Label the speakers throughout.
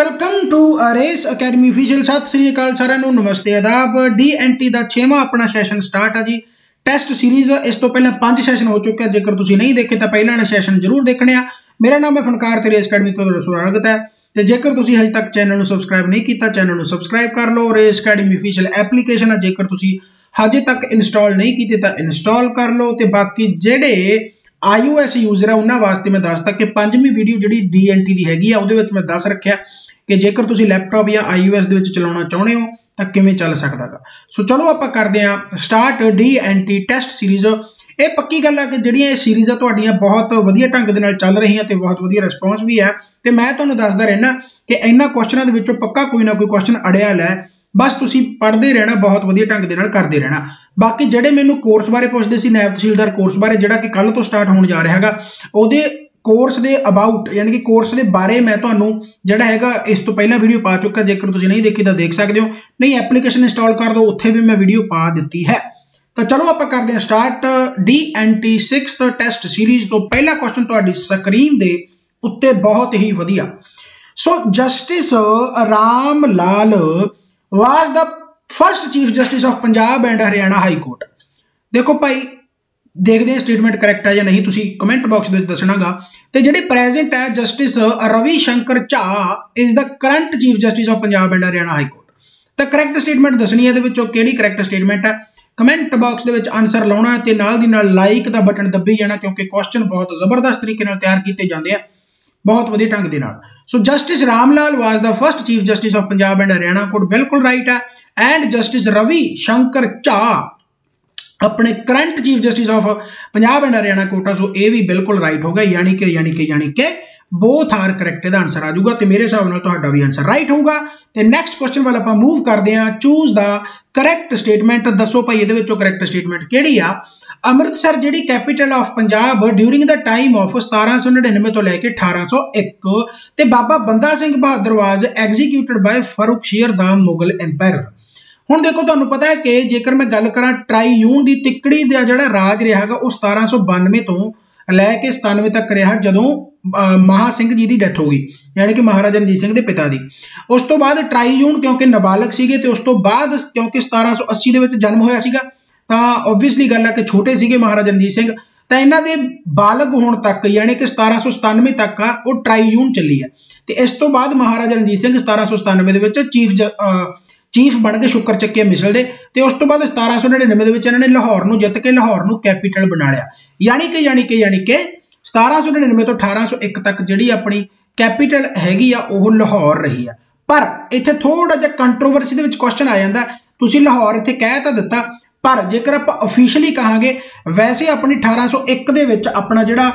Speaker 1: Welcome to Race Academy official. Sat Shri अकाल सारिਆਂ ਨੂੰ नमस्ते आदाब। DNT ਦਾ 6ਵਾਂ अपना सैशन स्टार्ट है जी। टैस्ट सीरीज इस तो पहले 5 सैशन हो चुके हैं। जेकर तुसीं नहीं देखे तो पहले वाले सैशन जरूर देखने आ। मेरा नाम है फनकार ते रेस अकैडमी तो स्वागत है। तो जेकर तुसीं हजे तक चैनल को सबसक्राइब नहीं किया, चैनल को सबसक्राइब कर लो। रेस अकैडमी ऑफिशियल एप्लीकेशन है, जेकर तुसीं हजे तक इंस्टॉल नहीं की तो इंस्टॉल कर लो। तो बाकी जेडे iOS यूजर है उन्होंने वास्ते मैं दसता कि 5वीं वीडियो जी DNT की हैगी है वो मैं दस रखा कि जेकर तुसीं लैपटॉप या iOS दे विच चलाउणा चाहुंदे हो तो किवें चल सकदा गा। सो चलो आपां करदे हां स्टार्ट DNT टैस्ट सीरीज़। ये पक्की गल है कि जिहड़ियां ये सीरीज़ तुहाडीआं बहुत वधिया ढंग दे नाल चल रहीआं ते बहुत वधिया रिस्पॉन्स भी है। तो मैं तुहानूं दसदा रहना कि इन्हां क्वेश्चनां दे विचों पक्का कोई ना कोई क्वेश्चन अड़िया लै, बस तुसीं पढ़दे रहना, बहुत वधिया ढंग दे नाल करदे रहना। बाकी जिहड़े मैनूं कोर्स बारे पुछदे सी, नायब तहसीलदार कोर्स बारे जिहड़ा कि कल तो स्टार्ट होण जा रिहा हैगा, उहदे कोर्स के अबाउट यानी कि कोर्स के बारे मैं तुहानूं जिहड़ा हैगा इस तो पहला वीडियो पा चुका। जेकर तुसीं नहीं देखी तो देख सकते हो, नहीं एप्लीकेशन इंस्टॉल कर दो, उत्थे भी मैं वीडियो पा दी है। तो चलो आपां करदे हां start DNT 6th test series. तो पहला क्वेश्चन तुहाडी स्क्रीन दे उत्ते बहुत ही वधिया। So justice Ram Lal was the first chief justice of Punjab and Haryana high court. देखो भाई देखते हैं स्टेटमेंट करैक्ट है या नहीं, तुसी कमेंट बॉक्स में दसनागा। तो जिहड़े प्रेजेंट है justice Ravi Shankar Jha is the current chief justice of Punjab and Haryana high court. तो करैक्ट स्टेटमेंट दसनी है किहड़ी करैक्ट स्टेटमेंट है, कमेंट बॉक्स के आंसर लाउणा ते नाल दी नाल लाइक का बटन दब्बी जाना, क्योंकि क्वेश्चन बहुत जबरदस्त तरीके नाल तैयार किए जाते हैं, बहुत वधिया ढंग दे नाल। So justice Ramlal was the first chief justice of Punjab and Haryana court, बिल्कुल राइट है। एंड जस्टिस रवि शंकर झा अपने current chief justice of Punjab and Haryana court है। सो ये भी बिल्कुल राइट होगा, यानी कि बोथ आर करैक्ट दा आंसर आ जाऊगा। तो मेरे हिसाब नाल तुहाडा भी आंसर राइट होगा। तो नैक्सट क्वेश्चन वाल आपां मूव करते हैं। Choose the correct statement. दसो भाई ये करैक्ट स्टेटमेंट किहड़ी आ। अमृतसर जिहड़ी capital of Punjab during the time of 1799 तो लैके 1801 ते Baba Banda Singh Bahadur was executed by Farrukhsiyar the Mughal empire. हुण देखो तुहानूं पता है कि जेकर मैं गल करां ट्राईयून की तिकड़ी का जिहड़ा राज रहा है 1792 तो लैके 97 तक रहा, जदों महा सिंह जी की डेथ हो गई, यानी कि महाराजा रणजीत सिंह के पिता की। उस तो बाद ट्राईयून क्योंकि नाबालग सीगे ते उस तो बाद क्योंकि 1780 दे विच जन्म होया सीगा तो ओबवियसली गल है कि छोटे सीगे महाराजा रणजीत सिंह, तो इन्हां दे बालग होण तक यानी कि 1797 तक आ वो ट्राईयून चली है। तो इस तो बाद महाराजा रणजीत सिंह 1797 दे विच चीफ बन गए शुक्र चक्किया मिसल दे। तो उस तो बाद 1799 इन्होंने लाहौर को जित के लाहौर को कैपीटल बना लिया, यानी कि 1799 तो 1801 तक जी अपनी कैपीटल हैगी आ वो लाहौर रही है। पर इत्थे थोड़ा जिहा कंट्रोवर्सी दे विच क्वेश्चन आ जाता, तुसीं लाहौर इत्थे कह तो दिता, पर जेकर आप ऑफिशियली कहांगे वैसे अपनी 1801 दे विच अपना जिहड़ा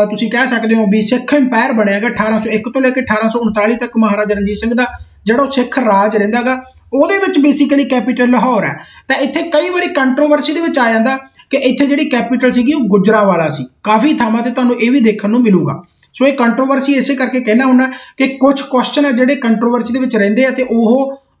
Speaker 1: तुसीं कह सकते हो भी सिख अंपायर बनिया गा 1801 तो लेकर 1839 तक महाराजा रणजीत सिंह का जिहड़ा सिख राज रहिंदा गा ਉਹਦੇ ਵਿੱਚ बेसिकली कैपीटल लाहौर है। तो इत्थे कई बारी कंट्रोवर्सी दे विच आ जांदा कि इत्थे जिहड़ी कैपीटल सीगी वो गुजरावाला सी, काफ़ी थावां ते तुहानूं ये भी देखण नूं मिलूगा। सो ये कंट्रोवर्सी इसे करके कहना हुंदा कि कुछ क्वेश्चन है जिहड़े कंट्रोवर्सी दे विच रहिंदे आ ते ओह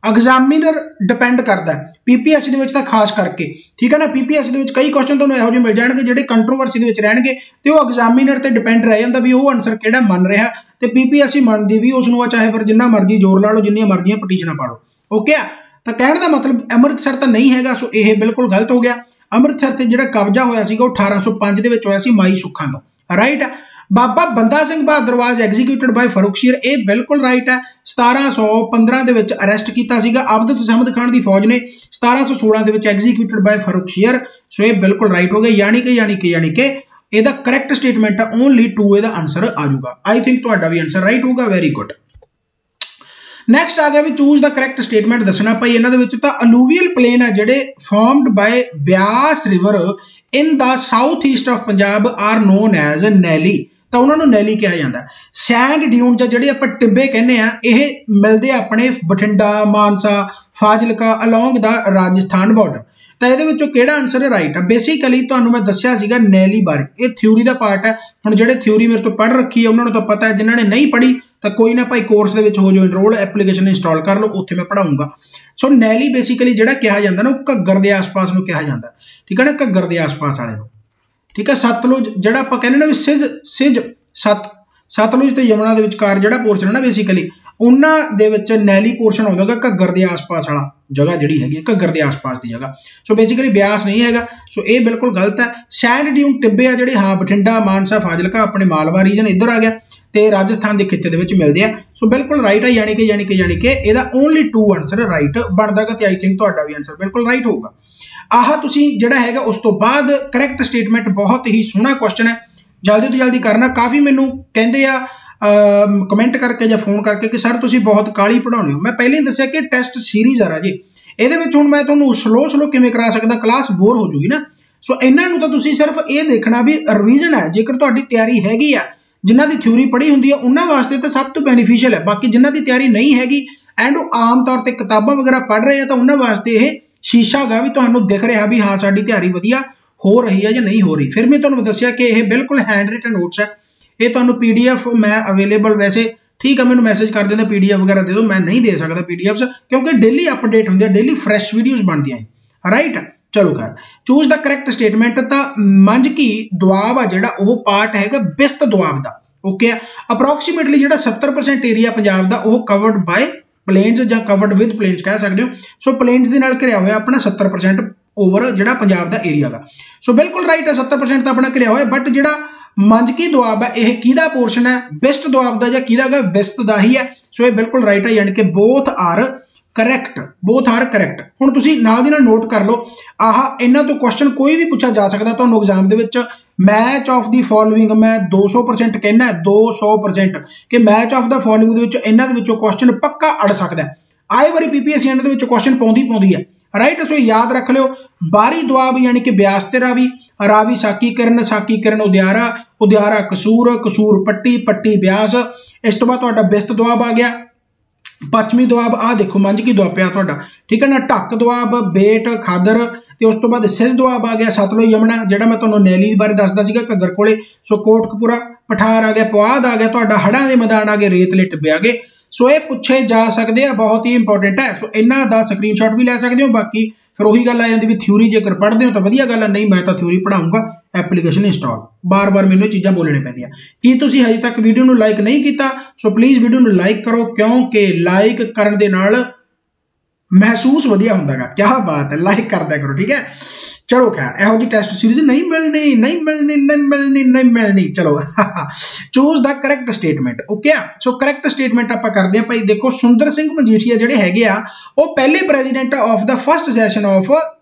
Speaker 1: एग्जामिनर डिपेंड करता है, PPSC दे विच तां खास करके, ठीक है ना। PPSC दे विच कई क्वेश्चन तुहानूं इहो जिहे मिल जाणगे जिहड़े कंट्रोवर्सी दे विच रहणगे ते ओह एग्जामिनर ते डिपेंड रह जांदा भी ओह आंसर किहड़ा मन रिहा, ते PPSC मनदी भी उसनूं चाहे फिर जिन्ना मर्जी जोर ला लो, जिन्नियां मर्जियां पटीशनां पा लो। ओके आ, तो कहने का मतलब अमृतसर तो नहीं हैगा, सो यह बिल्कुल गलत हो गया। अमृतसर से जिहड़ा कब्जा होया सीगा 1805 दे विच होया सी माई सुखा तो, right. Baba Banda Singh Bahadur was executed by फरुखशीर, ये बिल्कुल राइट है। 1715 दे विच अरेस्ट किया सीगा अब्दुल समद खान की फौज ने, 1716 दे विच एग्जीक्यूटेड बाय फरुखशीर। सो ये बिल्कुल राइट हो गया, यानी कि ਇਹਦਾ करैक्ट स्टेटमेंट है ओनली 2 ਇਹਦਾ आंसर आ जाऊगा। आई थिंक ਤੁਹਾਡਾ भी आंसर राइट होगा, वेरी गुड। नैक्सट आ गया भी चूज द करैक्ट स्टेटमेंट दसना भाई। इन्हां दे विच तां अलूवियल प्लेन है जिहड़े formed by Beas river in the south east of Punjab are known as Naili, तो उन्होंने नैली कहा जाता है। सैंड ड्यून जिहड़े आपां टिब्बे कहने आ ये मिलते अपने Bathinda Mansa Fazilka along the Rajasthan border. तो ये किहड़ा आंसर राइट है। बेसिकली तुहानूं मैं दस्सिया सीगा नैली बारे, ये थ्योरी का पार्ट है। हुण जिहड़े थ्योरी मेरे तो पढ़ रखी है उन्होंने तो पता है, जिन्होंने नहीं पढ़ी तो कोई ना भाई कोर्स दे विच हो जो इनरोल, एप्लीकेशन इंस्टॉल कर लो, उत्थे मैं पढ़ाऊँगा। सो नैली बेसिकली जिहड़ा कहा जाता ना घग्गर के आस पास कहा जाता, ठीक है ना, घग्गर के आस पास वाले, ठीक है। सतलुज जिहड़ा आपां कहने ना भी सिज सतलुज ते यमुना दे विचकार जिहड़ा पोर्शन है ना बेसिकली ਉਹਨਾਂ ਦੇ ਵਿੱਚ ਨੈਲੀ ਪੋਰਸ਼ਨ ਆਉਂਦਾਗਾ ਘੱਗਰ ਦੇ ਆਸ-ਪਾਸ ਵਾਲਾ ਜਗ੍ਹਾ ਜਿਹੜੀ ਹੈਗੀ ਘੱਗਰ ਦੇ ਆਸ-ਪਾਸ ਦੀ ਜਗ੍ਹਾ। ਸੋ ਬੇਸਿਕਲੀ ਬਿਆਸ ਨਹੀਂ ਹੈਗਾ, ਸੋ ਇਹ ਬਿਲਕੁਲ ਗਲਤ ਹੈ। ਸੈਂਡ ਡਿਊਨ ਟਿੱਬੇ ਆ ਜਿਹੜੇ, ਹਾਂ ਬਠਿੰਡਾ, ਮਾਨਸਾ, ਫਾਜ਼ਿਲਕਾ, ਆਪਣੇ ਮਾਲਵਾ ਰੀਜਨ ਇੱਧਰ ਆ ਗਿਆ ਤੇ ਰਾਜਸਥਾਨ ਦੇ ਖਿੱਤੇ ਦੇ ਵਿੱਚ ਮਿਲਦੇ ਆ। ਸੋ ਬਿਲਕੁਲ ਰਾਈਟ ਹੈ, ਯਾਨੀ ਕਿ ਇਹਦਾ ਓਨਲੀ 2 ਆਨਸਰ ਰਾਈਟ ਬਣਦਾਗਾ ਤੇ ਆਈ ਥਿੰਕ ਤੁਹਾਡਾ ਵੀ ਆਨਸਰ ਬਿਲਕੁਲ ਰਾਈਟ ਹੋਊਗਾ। ਆਹ ਤੁਸੀਂ ਜਿਹੜਾ ਹੈਗਾ ਉਸ ਤੋਂ ਬਾਅਦ ਕਰੈਕਟ ਸਟੇਟਮੈਂਟ, ਬਹੁਤ ਹੀ ਸੋਹਣਾ ਕੁਐਸਚਨ ਹੈ, ਜਲਦੀ ਤੋਂ ਜਲਦੀ ਕਰਨਾ। ਕਾਫੀ ਮੈਨੂੰ ਕਹਿੰਦੇ ਆ ਕਮੈਂਟ ਕਰਕੇ ਜਾਂ ਫੋਨ ਕਰਕੇ ਕਿ ਸਰ ਤੁਸੀਂ ਬਹੁਤ ਕਾਲੀ ਪੜਾਉਂਦੇ ਹੋ। ਮੈਂ ਪਹਿਲਾਂ ਹੀ ਦੱਸਿਆ ਕਿ ਟੈਸਟ ਸੀਰੀਜ਼ ਆ ਰਾਜੇ, ਇਹਦੇ ਵਿੱਚ ਹੁਣ ਮੈਂ ਤੁਹਾਨੂੰ ਸਲੋ ਕਿਵੇਂ ਕਰਾ ਸਕਦਾ, ਕਲਾਸ ਬੋਰ ਹੋ ਜੂਗੀ ਨਾ। ਸੋ ਇਹਨਾਂ ਨੂੰ ਤਾਂ ਤੁਸੀਂ ਸਿਰਫ ਇਹ ਦੇਖਣਾ ਵੀ ਰਿਵੀਜ਼ਨ ਹੈ। ਜੇਕਰ ਤੁਹਾਡੀ ਤਿਆਰੀ ਹੈਗੀ ਆ, ਜਿਨ੍ਹਾਂ ਦੀ ਥਿਊਰੀ ਪੜ੍ਹੀ ਹੁੰਦੀ ਹੈ ਉਹਨਾਂ ਵਾਸਤੇ ਤਾਂ ਸਭ ਤੋਂ ਬੈਨੀਫੀਸ਼ੀਅਲ ਹੈ। ਬਾਕੀ ਜਿਨ੍ਹਾਂ ਦੀ ਤਿਆਰੀ ਨਹੀਂ ਹੈਗੀ ਐਂਡ ਉਹ ਆਮ ਤੌਰ ਤੇ ਕਿਤਾਬਾਂ ਵਗੈਰਾ ਪੜ੍ਹ ਰਹੇ ਆ ਤਾਂ ਉਹਨਾਂ ਵਾਸਤੇ ਇਹ ਸ਼ੀਸ਼ਾ ਗਾ ਵੀ ਤੁਹਾਨੂੰ ਦਿਖ ਰਿਹਾ ਵੀ ਹਾਂ ਸਾਡੀ ਤਿਆਰੀ ਵਧੀਆ ਹੋ ਰਹੀ ਹੈ ਜਾਂ ਨਹੀਂ ਹੋ ਰਹੀ। ਫਿਰ ਮੈਂ ਤੁਹਾਨੂੰ ਦੱਸਿਆ ਕਿ ਇਹ ਬਿਲਕੁਲ ਹੈਂਡ ਰਿਟਨ ਨੋਟਸ ਹੈ। ਇਹ ਤੁਹਾਨੂੰ PDF ਮੈਂ ਅਵੇਲੇਬਲ, ਵੈਸੇ ਠੀਕ ਹੈ ਮੈਨੂੰ ਮੈਸੇਜ ਕਰ ਦਿੰਦੇ PDF ਵਗੈਰਾ ਦੇ ਦਿਓ, ਮੈਂ ਨਹੀਂ ਦੇ ਸਕਦਾ PDFs ਕਿਉਂਕਿ ਡੇਲੀ ਅਪਡੇਟ ਹੁੰਦੇ ਆ, ਡੇਲੀ ਫਰੈਸ਼ ਵੀਡੀਓਜ਼ ਬਣਦੀਆਂ ਹੈ ਰਾਈਟ। ਚਲੋ ਖੈਰ, ਚੂਜ਼ ਦਾ ਕਰੈਕਟ ਸਟੇਟਮੈਂਟ। ਤਾਂ ਮੰਝਕੀ ਦੁਆਬ ਆ ਜਿਹੜਾ ਉਹ ਪਾਰਟ ਹੈਗਾ ਬਿਸਤ ਦੁਆਬ ਦਾ, ਓਕੇ ਆ। ਅਪਰੋਕਸੀਮੇਟਲੀ ਜਿਹੜਾ 70% ਏਰੀਆ ਪੰਜਾਬ ਦਾ ਉਹ ਕਵਰਡ ਬਾਏ ਪਲੇਨਸ ਜਾਂ ਕਵਰਡ ਵਿਦ ਪਲੇਨਸ ਕਹਿ ਸਕਦੇ ਹੋ। ਸੋ ਪਲੇਨਸ ਦੇ ਨਾਲ ਘਿਰਿਆ ਹੋਇਆ ਆਪਣਾ 70% ਓਵਰ ਜਿਹੜਾ ਪੰਜਾਬ ਦਾ ਏਰੀਆ ਦਾ। ਸੋ ਬਿਲਕੁਲ ਰਾਈਟ ਹੈ, 70% ਤਾਂ ਆਪਣਾ ਘਿਰਿਆ ਹੋਇਆ। ਬਟ ਜਿਹੜਾ ਮੰਝਕੀ ਦੁਆਬ ਹੈ ਇਹ ਕਿਹਦਾ ਪੋਰਸ਼ਨ ਹੈ, ਬਿਸਤ ਦੁਆਬ ਦਾ ਜਾਂ ਕਿਹਦਾ ਗਾ, ਬਿਸਤ ਦਾ ਹੀ ਹੈ। ਸੋ ਇਹ ਬਿਲਕੁਲ ਰਾਈਟ ਹੈ, ਯਾਨੀ ਕਿ ਬੋਥ ਆਰ ਕਰੈਕਟ। ਹੁਣ ਤੁਸੀਂ ਨਾਲ ਦੀ ਨਾਲ ਨੋਟ ਕਰ ਲਓ, ਆਹ ਇਹਨਾਂ ਤੋਂ ਕੁਐਸਚਨ ਕੋਈ ਵੀ ਪੁੱਛਿਆ ਜਾ ਸਕਦਾ ਤੁਹਾਨੂੰ ਐਗਜ਼ਾਮ ਦੇ ਵਿੱਚ। ਮੈਚ ਆਫ ਦੀ ਫੋਲੋਇੰਗ ਮੈਂ 200% ਕਹਿਣਾ, 200% ਕਿ ਮੈਚ ਆਫ ਦਾ ਫੋਲੋਇੰਗ ਦੇ ਵਿੱਚ ਇਹਨਾਂ ਦੇ ਵਿੱਚੋਂ ਕੁਐਸਚਨ ਪੱਕਾ ਅੜ ਸਕਦਾ। ਆਏ ਵਾਰੀ PPSC ਇਹਨਾਂ ਦੇ ਵਿੱਚ ਕੁਐਸਚਨ ਪਾਉਂਦੀ ਹੈ ਰਾਈਟ। ਸੋ ਯਾਦ ਰੱਖ ਲਿਓ, ਬਾਰੀ ਦੁਆਬ ਯਾਨੀ ਕਿ ਬਿਆਸ ਤੇ ਰਾਵੀ ਸਾਕੀ ਕਿਰਨ ਉਦਿਆਰਾ ਕਸੂਰ ਪੱਟੀ ਬਿਆਸ। ਇਸ ਤੋਂ ਬਾਅਦ ਤੁਹਾਡਾ ਬਿਸਤ ਦੁਆਬ ਆ ਗਿਆ। ਪੱਛਮੀ ਦੁਆਬ ਆਹ ਦੇਖੋ ਮੰਝਕੀ ਦੁਆਬ ਪਿਆ ਤੁਹਾਡਾ, ਠੀਕ ਹੈ ਨਾ। ਢੱਕ ਦੁਆਬ ਬੇਟ ਖਾਦਰ ਤੇ ਉਸ ਤੋਂ ਬਾਅਦ ਸਿੱਧ ਦੁਆਬ ਆ ਗਿਆ, ਸਤਲੁਜ ਯਮੁਨਾ ਜਿਹੜਾ ਮੈਂ ਤੁਹਾਨੂੰ ਨੈਲੀ ਬਾਰੇ ਦੱਸਦਾ ਸੀਗਾ ਘੱਗਰ ਕੋਲੇ। ਸੋ ਕੋਟਕਪੂਰਾ ਪਠਾਰ ਆ ਗਿਆ, ਪੁਆਧ ਆ ਗਿਆ ਤੁਹਾਡਾ, ਹੜ੍ਹਾਂ ਦੇ ਮੈਦਾਨ ਆ ਗਏ, ਰੇਤਲੇ ਟਿੱਬੇ ਆ ਗਏ। ਸੋ ਇਹ ਪੁੱਛੇ ਜਾ ਸਕਦੇ ਆ, ਬਹੁਤ ਹੀ ਇੰਪੋਰਟੈਂਟ ਹੈ। ਸੋ ਇਹਨਾਂ ਦਾ ਸਕਰੀਨਸ਼ਾਟ ਵੀ ਲੈ ਸਕਦੇ ਹੋ। ਬਾਕੀ ਫਿਰ ਉਹੀ ਗੱਲ ਆ ਜਾਂਦੀ ਵੀ ਥਿਊਰੀ ਜੇਕਰ ਪੜ੍ਹਦੇ ਹੋ ਤਾਂ ਵਧੀਆ ਗੱਲ ਹੈ, ਨਹੀਂ ਮੈਂ ਤਾਂ ਥਿਊਰੀ ਪੜ੍ਹਾਊਂਗਾ, ਐਪਲੀਕੇਸ਼ਨ ਇੰਸਟਾਲ। ਬਾਰ-ਬਾਰ ਮੈਨੂੰ ਇਹ ਚੀਜ਼ਾਂ ਬੋਲਣੇ ਪੈਂਦੀਆਂ। ਕੀ ਤੁਸੀਂ ਹਜੇ ਤੱਕ ਵੀਡੀਓ ਨੂੰ ਲਾਈਕ ਨਹੀਂ ਕੀਤਾ? ਸੋ ਪਲੀਜ਼ ਵੀਡੀਓ ਨੂੰ ਲਾਈਕ ਕਰੋ, ਕਿਉਂਕਿ ਲਾਈਕ ਕਰਨ ਦੇ ਨਾਲ ਮਹਿਸੂਸ ਵਧੀਆ ਹੁੰਦਾਗਾ। ਕੀ ਬਾਤ ਹੈ, ਲਾਈਕ ਕਰਦਿਆ ਕਰੋ, ਠੀਕ ਹੈ। ਚਲੋ ਖੈਰ, ਇਹੋ ਜਿਹੀ ਟੈਸਟ ਸੀਰੀਜ਼ ਨਹੀਂ ਮਿਲਣੀ। ਚਲੋ choose the correct statement, okay ਆ। ਸੋ ਕਰੈਕਟ ਸਟੇਟਮੈਂਟ ਆਪਾਂ ਕਰਦੇ ਆ ਭਾਈ। ਦੇਖੋ ਸੁੰਦਰ ਸਿੰਘ ਮਜੀਠੀਆ ਜਿਹੜੇ ਹੈਗੇ ਆ ਉਹ ਪਹਿਲੇ president of the first session of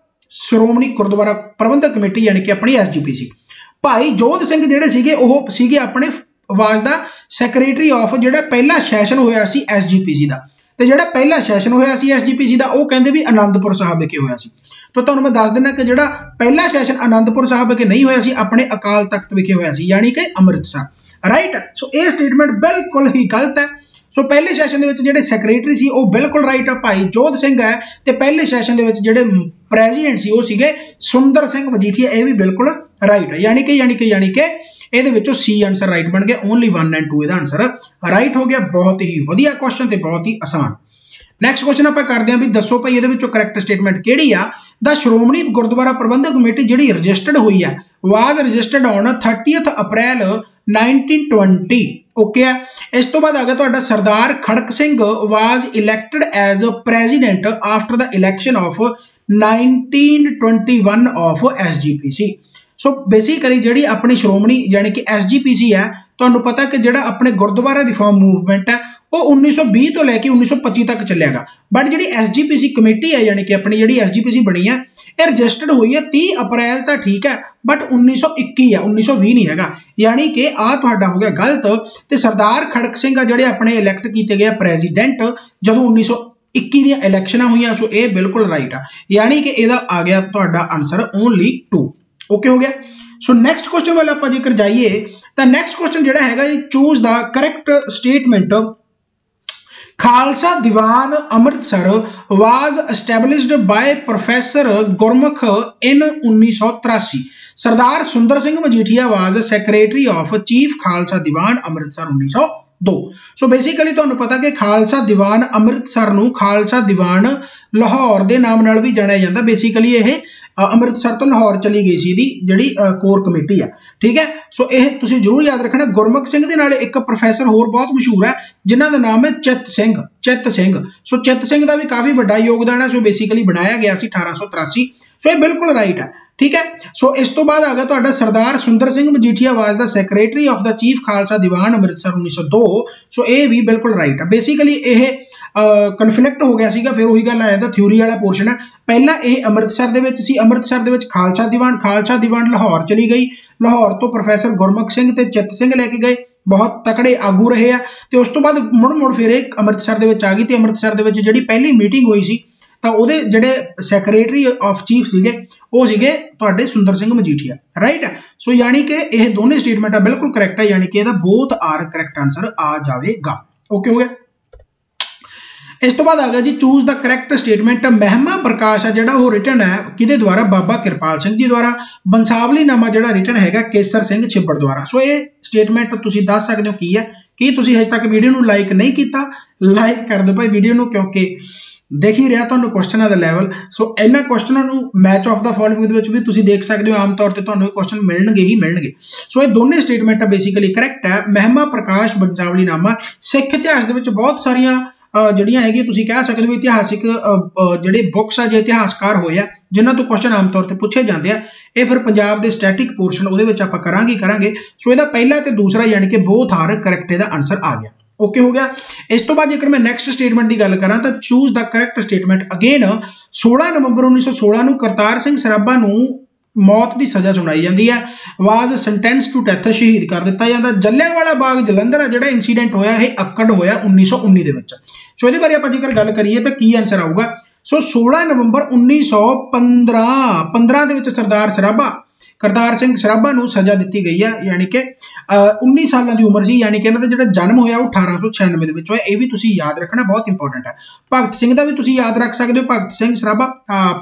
Speaker 1: Shiromani Gurdwara Prabandhak Committee ਯਾਨੀ ਕਿ ਆਪਣੀ SGPC। ਭਾਈ ਜੋਧ ਸਿੰਘ ਜਿਹੜੇ ਸੀਗੇ ਉਹ ਸੀਗੇ ਆਪਣੇ ਆਵਾਜ਼ ਦਾ ਸੈਕਟਰੀ ਆਫ ਜਿਹੜਾ ਪਹਿਲਾ ਸੈਸ਼ਨ ਹੋਇਆ ਸੀ SGPC ਦਾ। ਤੇ ਜਿਹੜਾ ਪਹਿਲਾ ਸੈਸ਼ਨ ਹੋਇਆ ਸੀ SGPC ਦਾ ਉਹ ਕਹਿੰਦੇ ਵੀ ਆਨੰਦਪੁਰ ਸਾਹਿਬ ਵਿਖੇ ਹੋਇਆ ਸੀ। ਤਾਂ ਤੁਹਾਨੂੰ ਮੈਂ ਦੱਸ ਦਿੰਦਾ ਕਿ ਜਿਹੜਾ ਪਹਿਲਾ ਸੈਸ਼ਨ ਆਨੰਦਪੁਰ ਸਾਹਿਬ ਵਿਖੇ ਨਹੀਂ ਹੋਇਆ ਸੀ, ਆਪਣੇ ਅਕਾਲ ਤਖਤ ਵਿਖੇ ਹੋਇਆ ਸੀ, ਯਾਨੀ ਕਿ ਅੰਮ੍ਰਿਤਸਰ ਰਾਈਟ। ਸੋ ਇਹ ਸਟੇਟਮੈਂਟ ਬਿਲਕੁਲ ਹੀ ਗਲਤ ਹੈ। ਸੋ ਪਹਿਲੇ ਸੈਸ਼ਨ ਦੇ ਵਿੱਚ ਜਿਹੜੇ ਸੈਕਟਰੀ ਸੀ ਉਹ ਬਿਲਕੁਲ ਰਾਈਟ ਆ, ਭਾਈ ਜੋਧ ਸਿੰਘ ਹੈ। ਤੇ ਪਹਿਲੇ ਸੈਸ਼ਨ ਦੇ ਵਿੱਚ ਜਿਹੜੇ ਪ੍ਰੈਜ਼ੀਡੈਂਟ ਸੀ ਉਹ ਸੀਗੇ ਸੁੰਦਰ ਸਿੰਘ ਮਜੀਠੀਆ, ਇਹ ਵੀ ਬਿਲਕੁਲ ਰਾਈਟ ਹੈ। ਯਾਨੀ ਕਿ ਇਹਦੇ ਵਿੱਚੋਂ C ਆਨਸਰ ਰਾਈਟ ਬਣ ਗਿਆ। ਓਨਲੀ 1 ਐਂਡ 2 ਇਹਦਾ ਆਨਸਰ ਰਾਈਟ ਹੋ ਗਿਆ। ਬਹੁਤ ਹੀ ਵਧੀਆ ਕੁਐਸਚਨ ਤੇ ਬਹੁਤ ਹੀ ਆਸਾਨ। ਨੈਕਸਟ ਕੁਐਸਚਨ ਆਪਾਂ ਕਰਦੇ ਹਾਂ ਵੀ ਦੱਸੋ ਭਾਈ ਇਹਦੇ ਵਿੱਚੋਂ ਕਰੈਕਟ ਸਟੇਟਮੈਂਟ ਕਿਹੜੀ ਆ। ਦਾ ਸ਼੍ਰੋਮਣੀ ਗੁਰਦੁਆਰਾ ਪ੍ਰਬੰਧਕ ਕਮੇਟੀ ਜਿਹੜੀ ਰਜਿਸਟਰਡ ਹੋਈ ਹੈ was registered on 30 April 1920, okay ਆ। ਇਸ ਤੋਂ ਬਾਅਦ ਆ ਗਿਆ ਤੁਹਾਡਾ Sardar Kharak Singh was elected as president after the election of 1921 of SGPC। So basically ਜਿਹੜੀ ਆਪਣੀ ਸ਼੍ਰੋਮਣੀ ਯਾਨੀ ਕਿ SGPC ਹੈ, ਤੁਹਾਨੂੰ ਪਤਾ ਕਿ ਜਿਹੜਾ ਆਪਣੇ ਗੁਰਦੁਆਰਾ ਰਿਫਾਰਮ ਮੂਵਮੈਂਟ ਹੈ ਉਹ 1920 ਤੋਂ ਲੈ ਕੇ 1925 ਤੱਕ ਚੱਲਿਆਗਾ। ਬਟ ਜਿਹੜੀ SGPC ਕਮੇਟੀ ਹੈ ਯਾਨੀ ਕਿ ਆਪਣੀ ਜਿਹੜੀ SGPC ਬਣੀ ਹੈ ਇਹ ਰਜਿਸਟਰਡ ਹੋਈ ਹੈ 30 ਅਪ੍ਰੈਲ ਤਾਂ ਠੀਕ ਹੈ, ਬਟ 1921 ਹੈ, 1920 ਨਹੀਂ ਹੈਗਾ। ਯਾਨੀ ਕਿ ਆਹ ਤੁਹਾਡਾ ਹੋ ਗਿਆ ਗਲਤ। ਤੇ ਸਰਦਾਰ ਖੜਕ ਸਿੰਘ ਆ ਜਿਹੜੇ ਆਪਣੇ ਇਲੈਕਟ ਕੀਤੇ ਗਏ ਪ੍ਰੈਜ਼ੀਡੈਂਟ ਜਦੋਂ 1921 ਦੀਆਂ ਇਲੈਕਸ਼ਨਾਂ ਹੋਈਆਂ। ਸੋ ਇਹ ਬਿਲਕੁਲ ਰਾਈਟ ਆ, ਯਾਨੀ ਕਿ ਇਹਦਾ ਆ ਗਿਆ ਤੁਹਾਡਾ ਆਨਸਰ ਓਨਲੀ 2, ਓਕੇ ਹੋ ਗਿਆ। ਸੋ ਨੈਕਸਟ ਕੁਐਸਚਨ ਵੱਲ ਆਪਾਂ ਜੇਕਰ ਜਾਈਏ ਤਾਂ ਨੈਕਸਟ ਕੁਐਸਚਨ ਜਿਹੜਾ ਹੈਗਾ ਜੀ choose the correct statement. Khalsa Diwan Amritsar was established by Professor Gurmukh in 1983. Sardar Sundar Singh Majithia was secretary of Chief Khalsa Diwan Amritsar 1902। So basically ਤੁਹਾਨੂੰ ਪਤਾ ਕਿ ਖਾਲਸਾ ਦੀਵਾਨ ਅੰਮ੍ਰਿਤਸਰ ਨੂੰ ਖਾਲਸਾ ਦੀਵਾਨ ਲਾਹੌਰ ਦੇ ਨਾਮ ਨਾਲ ਵੀ ਜਾਣਿਆ ਜਾਂਦਾ। ਬੇਸਿਕਲੀ ਇਹ ਅੰਮ੍ਰਿਤਸਰ ਤੋਂ ਲਾਹੌਰ ਚਲੀ ਗਈ ਸੀ ਇਹਦੀ ਜਿਹੜੀ ਕੋਰ ਕਮੇਟੀ ਆ। ਠੀਕ ਹੈ, ਸੋ ਇਹ ਤੁਸੀਂ ਜ਼ਰੂਰ ਯਾਦ ਰੱਖਣਾ। ਗੁਰਮੁਖ ਸਿੰਘ ਦੇ ਨਾਲ ਇੱਕ ਪ੍ਰੋਫੈਸਰ ਹੋਰ ਬਹੁਤ ਮਸ਼ਹੂਰ ਹੈ ਜਿਨ੍ਹਾਂ ਦਾ ਨਾਮ ਹੈ ਚਿੱਤ ਸਿੰਘ। ਸੋ ਚਿੱਤ ਸਿੰਘ ਦਾ ਵੀ ਕਾਫੀ ਵੱਡਾ ਯੋਗਦਾਨ ਹੈ। ਸੋ ਬੇਸਿਕਲੀ ਬਣਾਇਆ ਗਿਆ ਸੀ 1883। ਸੋ ਇਹ ਬਿਲਕੁਲ ਰਾਈਟ ਹੈ। ठीक है, सो इस तो बाद आ गया तुहाडा Sardar Sundar Singh Majithia was the secretary of the chief Khalsa Diwan Amritsar 1902। So ये भी बिल्कुल राइट है। बेसिकली ये कन्फ्लिक्ट हो गया सीगा, फिर वही गल आ जाता थ्योरी वाला पोर्शन है। पहला ये अमृतसर दे विच सी, अमृतसर दे विच खालसा दीवान लाहौर चली गई। लाहौर तो प्रोफैसर गुरमुख सिंह ते चित्त सिंह लैके गए, बहुत तकड़े आगू रहे आ। ते उस तो बाद मुड़ फिर एक अमृतसर दे विच आ गई ते अमृतसर दे विच जिहड़ी पहली मीटिंग हुई सी तो ਉਹਦੇ ਜਿਹੜੇ ਸੈਕਟਰੀ ਆਫ ਚੀਫ ਸੀਗੇ ਉਹ ਸੀਗੇ ਤੁਹਾਡੇ ਸੁੰਦਰ ਸਿੰਘ ਮਜੀਠੀਆ। ਰਾਈਟ, ਸੋ ਯਾਨੀ ਕਿ ਇਹ ਦੋਨੇ ਸਟੇਟਮੈਂਟ ਆ ਬਿਲਕੁਲ ਕਰੈਕਟ ਹੈ, ਯਾਨੀ ਕਿ ਇਹਦਾ ਬੋਥ ਆਰ ਕਰੈਕਟ ਆਨਸਰ ਆ ਜਾਵੇਗਾ। ਓਕੇ ਹੋ ਗਿਆ। ਇਸ ਤੋਂ ਬਾਅਦ ਆ ਗਿਆ ਜੀ ਚੂਜ਼ ਦਾ ਕਰੈਕਟ ਸਟੇਟਮੈਂਟ। ਮਹਿਮਾ ਪ੍ਰਕਾਸ਼ ਆ ਜਿਹੜਾ ਉਹ ਰਿਟਨ ਹੈ ਕਿਹਦੇ ਦੁਆਰਾ? ਬਾਬਾ ਕਿਰਪਾਲ ਸਿੰਘ ਜੀ ਦੁਆਰਾ। ਬੰਸਾਵਲੀ ਨਾਮਾ ਜਿਹੜਾ ਰਿਟਨ ਹੈਗਾ ਕੇਸਰ ਸਿੰਘ ਛਿੱਬੜ ਦੁਆਰਾ। ਸੋ ਇਹ ਸਟੇਟਮੈਂਟ ਤੁਸੀਂ ਦੱਸ ਸਕਦੇ ਹੋ ਕੀ ਹੈ। ਕੀ ਤੁਸੀਂ ਹਜੇ ਤੱਕ ਵੀਡੀਓ ਨੂੰ ਲਾਈਕ ਨਹੀਂ ਕੀਤਾ? ਲਾਈਕ ਕਰ ਦਿਓ ਭਾਈ ਵੀਡੀਓ ਨੂੰ, ਕਿਉਂਕਿ देख ही रहा तुहानू क्वेश्चन का लैवल। सो इन्हां क्वेश्चनों मैच ऑफ द फॉलोइंग भी तुसीं देख सकते हो, आम तौर पर तुहानू क्वेश्चन मिलणगे ही मिलणगे। सो ये दोनों स्टेटमेंट बेसिकली करैक्ट है। महिमा प्रकाश बंसावली नामा सिख इतिहास दे विच बहुत सारियां जिहड़ियां हैगियां तुसीं कह सकते हो इतिहासिक जिहड़े बुक्स आ जे इतिहासकार होए आ जिन्हां तो क्वेश्चन आम तौर पर पूछे जाते हैं। ये फिर पंजाब के स्टैटिक पोर्शन उहदे विच आपां करांगे। सो इहदा पहला ते दूसरा यानी कि बोथ आर करैक्ट इहदा आंसर आ गया। ओके हो गया। इस तो बाद जेकर मैं नैक्सट स्टेटमेंट की गल करा तो choose the correct statement again 16 नवंबर 1916 ਨੂੰ करतार सिंह सराभा ਨੂੰ मौत की सज़ा सुनाई जाती है। वाज सेंटेंस टू डेथ शहीद कर दिता जाता। जलियांवाला बाग जलंधर जिहड़ा इंसीडेंट होया ये अक्कड़ होया 1919 दे विच। सो इहदे बारे आपां जेकर गल करिए तो की आंसर आऊगा? सो 16 नवंबर 1915 दे विच सरदार सराभा करतार सिंह सराभा ਨੂੰ सज़ा दी गई है, यानी कि 19 सालों की उम्र सी, यानी कि इन्हां दा जिहड़ा जन्म होया 1896 दे विच होया। ये भी तुसीं याद रखना, बहुत इंपॉर्टेंट है। भगत सिंह का भी तुसीं याद रख सकते हो। भगत सिंह सराभा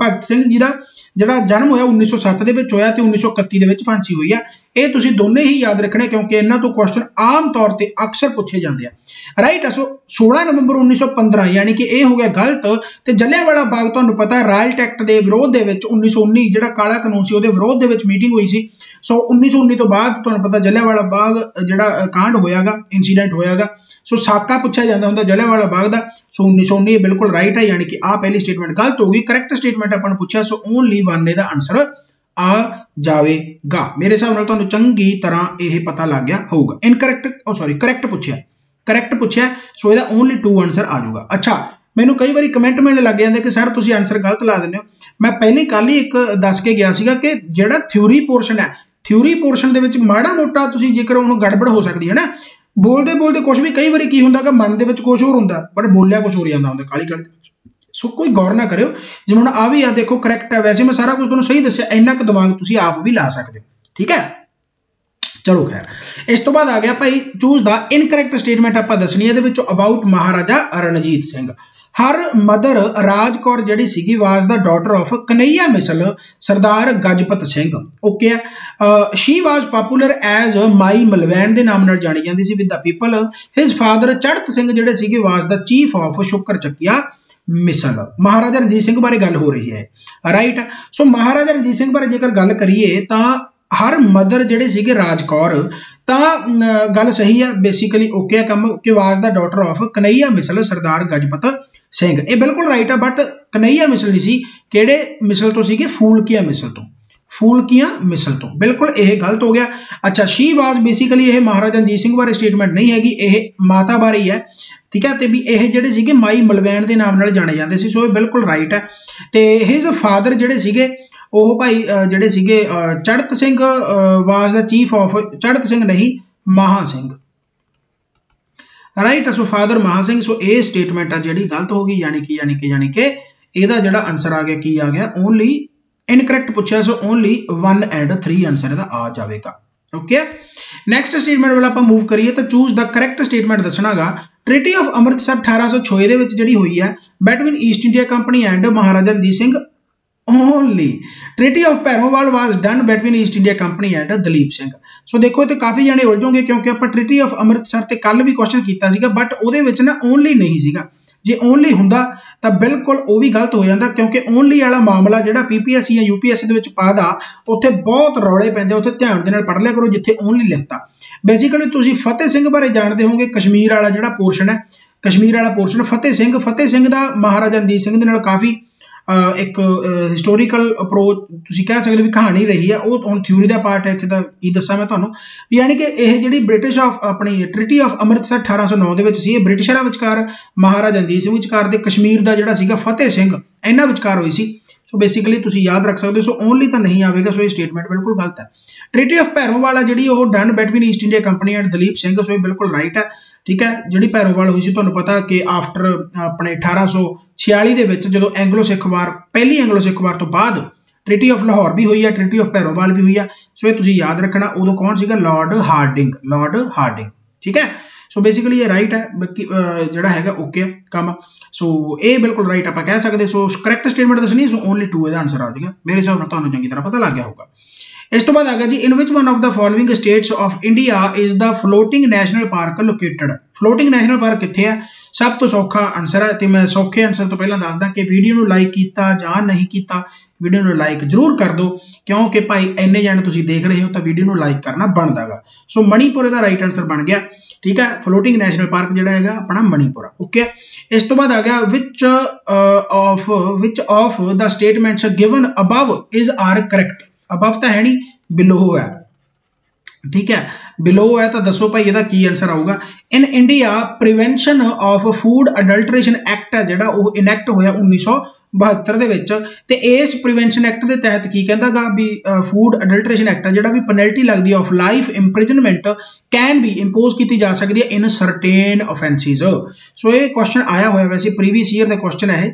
Speaker 1: भगत सिंह जी का जिहड़ा जन्म होया 1907 दे विच होया ते 1931 दे विच फांसी हुई है। ये तुसीं दोनों ही याद रखने क्योंकि इन्हां तो क्वेश्चन आम तौर पर अक्सर पूछे जाते हैं। राइट, सो 16 नवंबर 1915 यानी कि यह हो गया गलत। तो जलियांवाला बाग तुहानूं पता है रायल्ट एक्ट के विरोध दे विच 1919 जिहड़ा काला कानून सी उहदे विरोध दे विच मीटिंग हुई सी। सो 1919 तो बाद तुहानूं पता जलियांवाला बाग जिहड़ा कांड होयागा इंसीडेंट होयागा। सो साका पूछा जाता हुंदा जलियांवाला बाग दा। सो 1919 बिल्कुल राइट है, यानी कि आ पहली स्टेटमेंट गलत होगी। करैक्ट स्टेटमेंट आपां पूछा, सो ओनली वन इहदा आंसर आ जाएगा। मेरे हिसाब नाल तुहानूं चंगी तरह यह पता लग गया होगा। करैक्ट पूछा, सो इहदा ओनली 2 आंसर आ जाऊगा। अच्छा, मैनूं कई बार कमेंट मिलने लग जाते कि सर तुसीं आंसर गलत ला दिंदे हो। मैं पहले कल ही एक दस के गया सीगा कि जिहड़ा थ्योरी पोर्शन है, थ्योरी पोर्शन दे विच माड़ा मोटा तुसीं जेकर उहनूं गड़बड़ हो सकदी है ना, बोलते कुछ भी कई बार की हुंदा कि मन दे विच कुछ होर हुंदा बट बोलिया कुछ होर जांदा हुंदा काली काली। सो कोई गौर ना करियो। जिवें हुण आ भी आ देखो करैक्ट है, वैसे मैं सारा कुछ तुहानूं सही दस्सिया, इन्ना क दिमाग तुसीं आप भी ला सकते हो। ठीक है, चलो खैर। इस तो बाद आ गया भाई चूज द इनकरैक्ट स्टेटमेंट आपां दसनी है। About Maharaja Ranjit Singh. Her mother Raj Kaur जिहड़ी सीगी was the daughter of Kanhaiya Misl Sardar Gajpat Singh. Okay है, she was popular as Mai Malwain के नाम नाल जानी जाती सी with the people. His father Charhat Singh जिहड़े सीगे was the chief of Sukerchakia Misl. Maharaja Ranjit Singh बारे गल हो रही है। राइट, सो महाराजा रणजीत सिंह बारे जेकर गल करिए तो हर मदर जिहड़े सीगे राज कौर तां गल सही है बेसिकली। ओके है कम कि was the daughter of Kanhaiya Misl Sardar Gajpat Singh. ये बिल्कुल राइट है, बट कन्हैया मिसल नहीं सी, किहड़े मिसल तो सीगे? फूलकिया मिसल तो बिल्कुल यह गलत हो गया। अच्छा, शी वाज बेसिकली यह महाराजा रणजीत सिंह बारे स्टेटमेंट नहीं हैगी, यह माता बारे ही है। ठीक है, तो भी यह जिहड़े सीगे माई मलवैन के नाम नाल जाने जाते सी। सो ये बिल्कुल राइट है। तो हिज फादर जिहड़े सीगे ਉਹ ਭਾਈ ਜਿਹੜੇ ਸੀਗੇ Charhat Singh was the chief of Charhat Singh नहीं Maha Singh. Right, so father महा सिंह। सो ये स्टेटमेंट है जिहड़ी गलत हो गई, यानी कि ਇਹਦਾ ਜਿਹੜਾ आंसर आ गया की आ गया ओनली इनकरैक्ट पूछा। सो ओनली 1 and 3 आंसर ਇਹਦਾ आ जाएगा। ओके, नैक्सट स्टेटमेंट वाला ਆਪਾਂ मूव करिए तो चूज द करैक्ट स्टेटमेंट दसणागा। ट्रीटी ऑफ अमृतसर 1806 ਦੇ ਵਿੱਚ ਜਿਹੜੀ ਹੋਈ है between East India company and Maharaja Ranjit Singh only. Treaty of Bhairowal was done between East India company and Dalip Singh. So देखो तो काफ़ी जाने उलझोगे क्योंकि आप ट्रीटी ऑफ अमृतसर ते कल भी क्वेश्चन किया सीगा, बट उहदे विच ना ओनली नहीं सीगा। जे ओनली हुंदा ਤਾਂ ਬਿਲਕੁਲ ਉਹ ਵੀ ਗਲਤ ਹੋ ਜਾਂਦਾ, ਕਿਉਂਕਿ ਓਨਲੀ ਵਾਲਾ ਮਾਮਲਾ ਜਿਹੜਾ PPSC ਜਾਂ UPSC ਦੇ ਵਿੱਚ ਪਾਦਾ ਉੱਥੇ ਬਹੁਤ ਰੌਲੇ ਪੈਂਦੇ, ਉੱਥੇ ਧਿਆਨ ਦੇ ਨਾਲ ਪੜ੍ਹ ਲਿਆ ਕਰੋ ਜਿੱਥੇ ਓਨਲੀ ਲਿਖਤਾ। ਬੇਸਿਕਲੀ ਤੁਸੀਂ ਫਤਿਹ ਸਿੰਘ ਬਾਰੇ ਜਾਣਦੇ ਹੋਵੋਗੇ, ਕਸ਼ਮੀਰ ਵਾਲਾ ਜਿਹੜਾ ਪੋਰਸ਼ਨ ਹੈ, ਕਸ਼ਮੀਰ ਵਾਲਾ ਪੋਰਸ਼ਨ ਫਤਿਹ ਸਿੰਘ ਦਾ ਮਹਾਰਾਜਾ ਰਣਜੀਤ ਸਿੰਘ ਦੇ ਨਾਲ ਕਾਫੀ एक हिस्टोरिकल अप्रोच तुसीं कह सकते भी कहानी रही है, वो हुण थ्योरी का पार्ट है। इत्थे दा की दस्सां मैं तुहानूं, यानी कि यह जिहड़ी ब्रिटिश ऑफ अपनी ट्रीटी ऑफ अमृतसर 1809 दे विच सी, ब्रिटिशरां विचकार महाराजा रणजीत सिंह विचकार ते कश्मीर का जिहड़ा सीगा फतेह सिंह इन्हां विचकार होई सी। सो बेसिकली तुसीं याद रख सकते हो। सो ओनली तो नहीं आएगा, सो ये स्टेटमेंट बिल्कुल गलत है। ट्रीटी ऑफ भैरोवाल जिहड़ी वो done between East India company and Dalip Singh, so ये बिल्कुल राइट है, ठीक है। जिहड़ी भैरोवाल हुई सी तुहानूं पता कि आफ्टर अपने 1846 ਦੇ ਵਿੱਚ ਜਦੋਂ एंगलो सिख वार पहली एंगलो सिख वार तो बाद ट्रीटी ऑफ लाहौर भी हुई है, ट्रीटी ऑफ भैरोवाल भी हुई है। सो ये तुसीं याद रखना, उदों कौन सीगा? लॉर्ड हार्डिंग, ठीक है। सो बेसिकली ये राइट है, बाकी जिहड़ा हैगा ओके काम। सो ये बिल्कुल राइट आप कह सकते। सो करैक्ट स्टेटमेंट दसनी, सो ओनली 2 इसदा आंसर आ जाएगा। मेरे हिसाब नाल तुहानूं चंगी तरह पता लग गया होगा। इस तो बाद आ गया जी, in which one of the following states of India is the floating national park located. Floating national park कित्थे है? सब तो सौखा आंसर है, तो मैं सौखे आंसर तो पहला दसदा कि वीडियो नूं लाइक कीता जां नहीं कीता। वीडियो नूं लाइक जरूर कर दो, क्योंकि भाई इन्ने जाने तुसीं देख रहे हो तो वीडियो नूं लाइक करना बनदा गा। सो मणिपुर दा राइट आंसर बन गया, ठीक है। फ्लोटिंग नैशनल पार्क जिहड़ा हैगा अपना मणिपुर, ओके। इस तो बाद आ गया, which of the statements given above is are correct. Above तो है नहीं, बिलो है, ठीक है। बिलो है तो दसो भाई ਇਹਦਾ ਕੀ आंसर आऊगा। In India prevention of food adulteration act है जिहड़ा वो इनैक्ट होया 1972 ਦੇ ਵਿੱਚ, ਤੇ ਇਸ ਪ੍ਰੀਵੈਂਸ਼ਨ ਐਕਟ ਦੇ ਤਹਿਤ ਕੀ ਕਹਿੰਦਾਗਾ ਵੀ ਫੂਡ ਅਡਲਟ੍ਰੇਸ਼ਨ ਐਕਟ ਹੈ ਜਿਹੜਾ ਵੀ ਪੈਨਲਟੀ ਲੱਗਦੀ ਹੈ ਆਫ ਲਾਈਫ ਇੰਪ੍ਰਿਜ਼ਨਮੈਂਟ कैन भी इंपोज की जा सकती है इन सर्टेन ऑफेंसिस। सो ये क्वेश्चन आया हुआ वैसे प्रीवियस ईयर का क्वेश्चन है,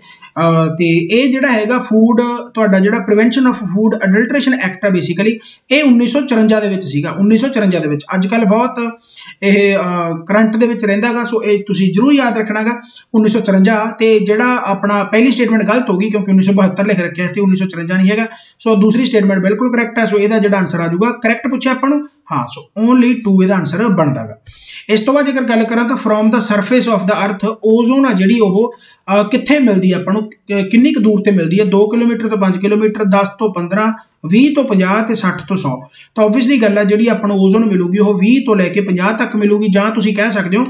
Speaker 1: तो ये जिहड़ा हैगा फूड तुहाडा जिहड़ा prevention of food adulteration act है बेसिकली ये 1954 दे विच सीगा। 1954 दे विच अजकल बहुत यह करंट दे विच रहिंदा गा। सो ये तुसीं जरूर याद रखना गा 1954, ते जिहड़ा अपना पहली स्टेटमेंट गलत होगी क्योंकि 1972 लिख रखा है, 1954 नहीं है। सो दूसरी स्टेटमेंट बिल्कुल करैक्ट है। सो इहदा जिहड़ा आंसर आ जाऊगा करैक्ट पूछे आपां नूं, हाँ। सो ओनली 2 इहदा आंसर बनदा गा। इस तो बाद जेकर गल करां तां from the surface of the earth ozone आ जिहड़ी ओह कित्थे मिलदी है आपां नूं, किन्नी क दूर ते मिलदी है? 2 किलोमीटर तो 5 किलोमीटर, 10 तो 15, 20 तो 50 ते 60 तो 100। तो ओबवियसली गल है जिहड़ी आपां नूं ओजोन मिलूगी ओह 20 तो लैके 50 तक मिलूगी, जां तुसीं कह सकदे हो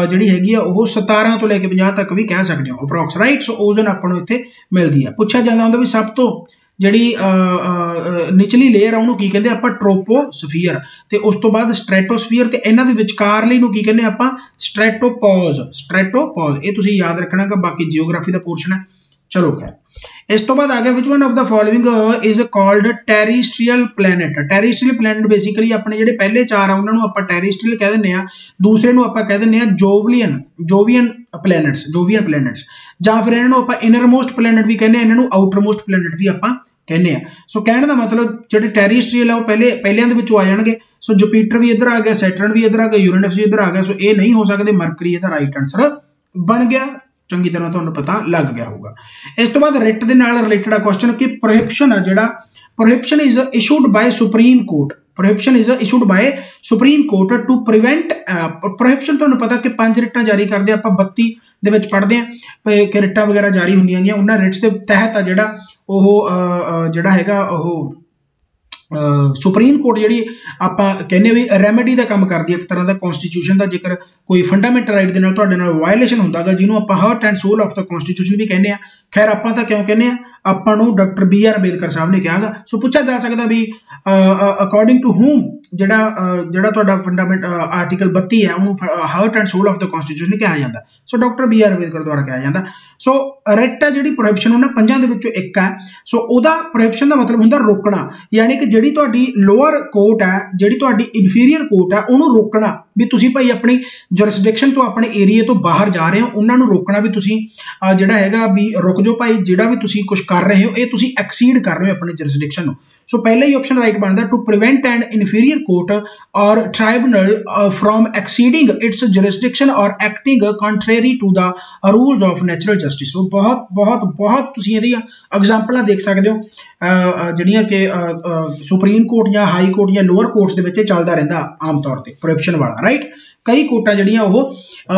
Speaker 1: जिहड़ी हैगी आ ओह 17 तो लैके 50 तक भी कह सकदे हो अप्रॉक्स, राइट। सो ओजोन आपां नूं इत्थे मिलदी है। पुछया जांदा हुंदा भी सब तो जिहड़ी निचली लेयर आ उहनूं की कहंदे आपां? ट्रोपोस्फीयर, ते उस तो बाद स्ट्रैटोस्फीयर, ते इन्हां दे विचकारली नूं की कहंदे आपां? स्ट्रैटोपॉज। ये तुसीं याद रखना कि बाकी जियोग्राफी दा पोर्शन है। चलो खैर इस तो बाद आ गया, which one of the following is called terrestrial planet. Terrestrial planet basically अपने जिहड़े पहले 4 आ उन्हां नूं आपां टेरिस्ट्रीयल कह दिंदे आ, दूसरे नूं आपां कह दिंदे आ जोवियन प्लैनेट्स, जां फिर इन्हां नूं आपां इनरमोस्ट प्लैनेट भी कहने, इन्हां नूं आउटरमोस्ट प्लैनेट भी आपां कहने आ। सो कहने का मतलब जिहड़े टेरिस्ट्रीयल है वो पहलियां दे विचों आ जाणगे। सो जुपिटर भी इधर आ गया, सैटर्न भी इधर आ गया, यूरेनस भी इधर आ गया। सो ये नहीं हो सकते, मरकरी इहदा राइट आंसर बन गया। चंगी तरह तुहानूं पता लग गया होगा। इस तो बाद रिट दे नाल रिलेटेड क्वेश्चन कि प्रोहिबिशन है जिहड़ा, prohibition is issued by Supreme Court. Prohibition is issued by Supreme Court to prevent. Prohibition तुहानूं पता कि 5 रिटां जारी करदे आपां 32 दे विच पढ़दे आ कि रिटां वगैरह जारी हुंदियां गईयां, उन्हां रिट्स दे तहत आ जिहड़ा ओह जिहड़ा हैगा ओह सुप्रीम कोर्ट जिहड़ी आपां कहने भी रैमेडी का काम करदी है, एक तरह का कॉन्स्टिट्यूशन का, जेकर कोई फंडामेंटल राइट के नाल तुहाडे नाल वायलेशन हुंदा गा जिन्हों आपां heart and soul of the constitution भी कहने आ। खैर आपां तां क्यों कहने आ, आपां नूं डॉक्टर BR अंबेडकर साहब ने कहा गा। सो पूछा जा सकदा भी अकॉर्डिंग टू हुम जिहड़ा तुहाडा फंडामेंट आर्टिकल 32 है उन्होंने heart and soul of the constitution कहा जाता। सो डॉक्टर BR अंबेडकर द्वारा कहा जाता। सो रिट है जिहड़ी प्रोहिबिशन उन्हां 5 दे विचों एक है। सो उहदा प्रोहिबिशन का मतलब हुंदा रोकना, यानी कि जिहड़ी तुहाडी लोअर कोर्ट है, जिहड़ी तुहाडी इंफीरियर कोर्ट है, उहनूं रोकना भी तुसीं भाई अपनी जुरिसडिक्शन तो अपने एरिए तो बाहर जा रहे हो, उन्हां नूं रोकना भी तुसीं जिहड़ा हैगा भी रुक जाओ भाई, जिहड़ा भी तुसीं कुछ कर रहे हो ये तुसीं एक्सीड कर रहे हो अपने जुरिसडिक्शन नूं। सो पहला ही ऑप्शन राइट बनता to prevent an inferior court और tribunal from exceeding its jurisdiction और acting contrary to the rules of natural justice. So बहुत बहुत बहुत तुसीं इहदियां एग्जांपलां देख सकते हो जिहड़ियां कि सुप्रीम कोर्ट या हाई कोर्ट या लोअर कोर्ट्स दे विच चलदा रहिंदा आम तौर पर प्रोहिबिशन वाला, राइट। कई कोर्टां जिहड़ियां ओह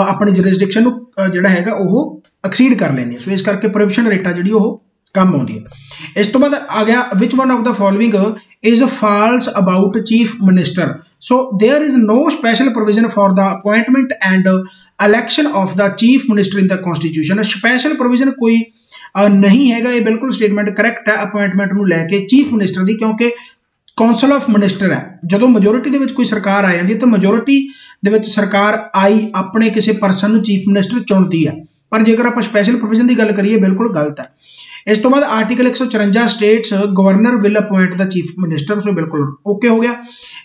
Speaker 1: अपनी जुरिसडिक्शन नूं जिहड़ा हैगा ओह एक्सीड कर लैंदी है। सो इस करके प्रोहिबिशन रेट आ जिहड़ी ओह कम आउंदी है। इस तो बाद आ गया which one of the following is false about chief minister. So there is no special provision for the appointment and election of the chief minister in the constitution. Special provision कोई नहीं हैगा, ये बिल्कुल स्टेटमेंट करैक्ट है appointment नूं लैके chief minister दी, क्योंकि council of minister है। जो majority दे विच कोई सरकार आ जाती है तो majority दे विच सरकार आई अपने किसी परसन नूं चीफ मिनिस्टर चुनती है, पर जेकर आप स्पैशल प्रोविजन की गल करिए बिल्कुल गलत है। इस तो बाद article 154 states governor will appoint the chief minister. So बिल्कुल ओके हो गया।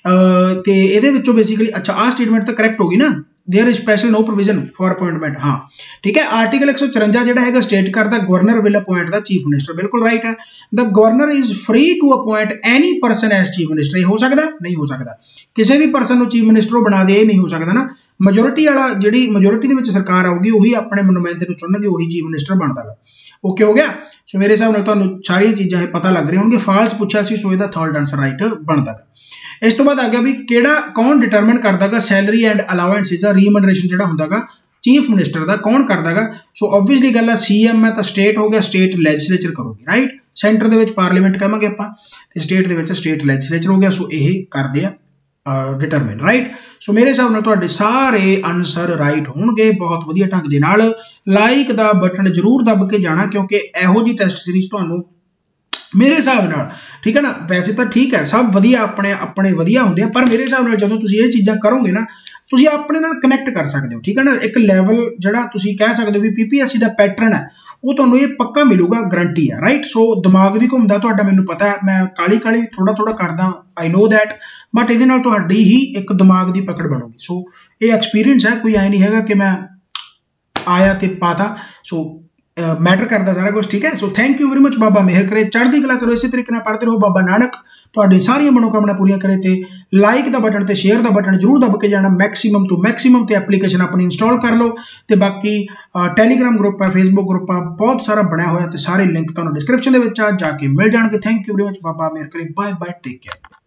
Speaker 1: तो ये बेसिकली अच्छा आ स्टेटमेंट तो करैक्ट होगी ना, there is special no provision for appointment. हाँ ठीक है, आर्टिकल 154 जो है स्टेट करता governor will appoint the chief minister, बिल्कुल राइट है। The governor is free to appoint any person as chief minister. ये हो सकता नहीं हो सकता, किसी भी परसन को चीफ मिनिस्टर बना दे, नहीं हो सकता ना। majority वाला जी majority दे विच सरकार आऊगी उही अपने नुमाइंदे नूं चुनणगे, उही चीफ मिनिस्टर बनता है। ओके हो गया। सो मेरे हिसाब नाल तुहानूं सारियां चीज़ां पता लग रही होणगे। फाल्स पूछा सी, सो इहदा थर्ड आंसर राइट बनता है। इस तो बाद आ गया भी किहड़ा कौन डिटरमिन करदा गा सैलरी एंड अलाउंसेस रीमनरेशन जिहड़ा हुंदा गा चीफ मिनिस्टर का, कौन करदा गा। सो ऑब्वियसली गल है CM है तो स्टेट हो गया, स्टेट लैजिस्लेचर करोगी राइट। सेंटर दे विच पार्लीमेंट कहांगे आपां ते स्टेट दे विच स्टेट लैजिस्लेचर हो गया। सो यही करदे आ डिटरमिन राइट। सो मेरे हिसाब नाल तुहाडे सारे आंसर राइट होणगे बहुत वधिया ढंग दे नाल। लाइक दा बटन जरूर दब के जाना, क्योंकि इहो जी टेस्ट सीरीज तुहानूं मेरे हिसाब नाल ठीक है ना, वैसे तो ठीक है सब वधिया अपने अपने वधिया होंदे हैं, पर मेरे हिसाब नाल जदों तुसीं ये चीज़ां करोगे ना तुसीं अपने नाल कनैक्ट कर सकते हो, ठीक है ना। एक लैवल जिहड़ा तुसीं कह सकते हो भी PPSC का पैटर्न है वो तुहानूं ये पक्का मिलूगा, गारंटी है राइट। सो दिमाग भी घूमदा तुहाडा, मैनूं पता है मैं काली काली थोड़ा थोड़ा करदा, आई नो दैट, बट इहदे नाल तुहाडी ही एक दिमाग की पकड़ बनूगी। सो ये एक्सपीरियंस है, कोई ऐ नहीं हैगा कि मैं आया तो पाता। सो मैटर करता सारा कुछ, ठीक है। So thank you very much. Baba मेहर करे, चढ़दी कला चलो इसी तरीके पढ़ते रहो। बाबा नानक तुहाडी सारियां मनोकामना पूरी करे। तो लाइक का बटन तो शेयर का बटन जरूर दब के जाना, मैक्सीमम तो मैक्सीमम तो एप्लीकेशन अपनी इंस्टॉल कर लो। तो बाकी टैलीग्राम ग्रुप है, फेसबुक ग्रुप है, बहुत सारा बनया हुआ, तो सारे लिंक तुहानूं डिस्क्रिप्शन दे विच जाके मिल जाएंगे। Thank you very much. Baba मेहर करे, बाय बाय, टेक केयर।